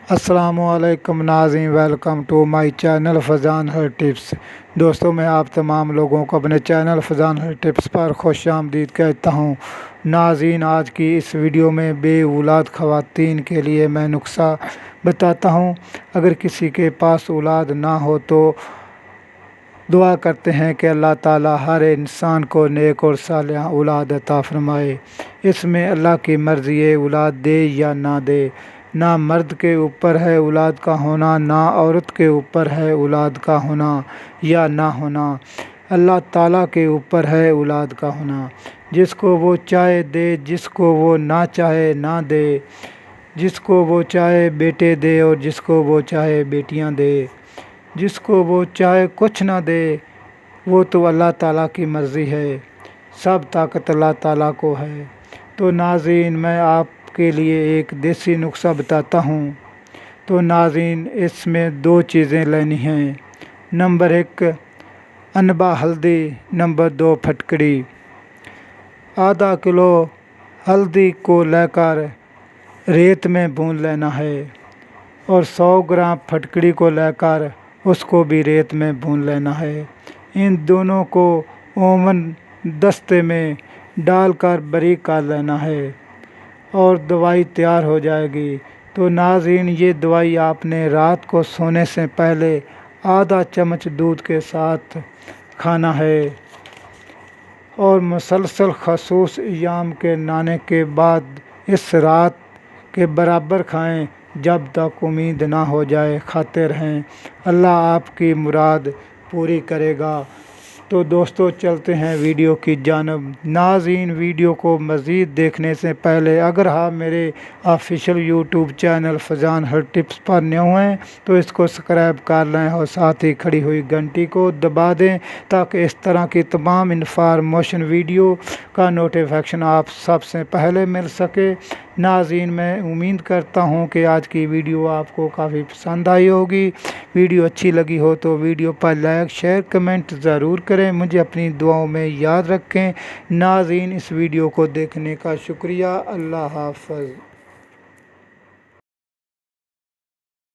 السلام علیکم ناظرین، welcome to my channel Faizan ہر ٹپس۔ دوستوں، میں آپ تمام لوگوں کو اپنے چینل فیضان ہر ٹپس پر خوش آمدید کہتا ہوں۔ ناظرین، آج کی اس ویڈیو میں بے اولاد خواتین کے لیے میں نسخہ بتاتا ہوں۔ اگر کسی کے پاس اولاد نہ ہو تو دعا کرتے ہیں کہ اللہ تعالیٰ ہر انسان کو نیک اور صالح اولاد عطا فرمائے۔ اس میں اللہ کی مرضی ہے اولاد دے یا نہ دے۔ نہ مرد کے اوپر ہے اولاد کا ہونا، نہ عورت کے اوپر ہے اولاد کا ہونا یا نہ ہونا۔ اللہ تعالیٰ کے اوپر ہے اولاد کا ہونا۔ جس کو وہ چاہے دے، جس کو وہ نہ چاہے نہ دے۔ جس کو وہ چاہے بیٹے دے اور جس کو وہ چاہے بیٹیاں دے۔ جس کو وہ چاہے کچھ نہ دے، وہ تو اللہ تعالیٰ کی مرضی ہے۔ سب طاقت اللہ تعالیٰ کو ہے۔ تو ناظرین، میں آپ کے لیے ایک دیسی نسخہ بتاتا ہوں۔ تو ناظرین، اس میں 2 چیزیں لینی ہیں۔ نمبر 1 انبا ہلدی، نمبر 2 پھٹکڑی۔ آدھا کلو ہلدی کو لے کر ریت میں بھون لینا ہے اور 100 گرام پھٹکڑی کو لے کر اس کو بھی ریت میں بھون لینا ہے۔ ان دونوں کو اوون دستے میں ڈال کر باریک کر لینا ہے اور دوائی تیار ہو جائے گی۔ تو ناظرین، یہ دوائی آپ نے رات کو سونے سے پہلے آدھا چمچ دودھ کے ساتھ کھانا ہے اور مسلسل خصوص ایام کے نہانے کے بعد اس رات کے برابر کھائیں جب تک امید نہ ہو جائے۔ کھاتے رہیں، اللہ آپ کی مراد پوری کرے گا۔ تو دوستو، چلتے ہیں ویڈیو کی جانب۔ ناظرین، ویڈیو کو مزید دیکھنے سے پہلے اگر آپ میرے آفیشیل یوٹیوب چینل فیضان ہر ٹپس پر نئے ہیں تو اس کو سبسکرائب کر لیں اور ساتھ ہی کھڑی ہوئی گھنٹی کو دبا دیں تاکہ اس طرح کی تمام انفارمیشن ویڈیو کا نوٹیفیکشن آپ سب سے پہلے مل سکے۔ ناظرین، میں امید کرتا ہوں کہ آج کی ویڈیو آپ کو کافی پسند آئی ہوگی۔ ویڈیو اچھی لگی ہو تو ویڈیو پر لائک، شیئر، کمنٹ ضرور کریں۔ مجھے اپنی دعاؤں میں یاد رکھیں۔ ناظرین، اس ویڈیو کو دیکھنے کا شکریہ۔ اللہ حافظ۔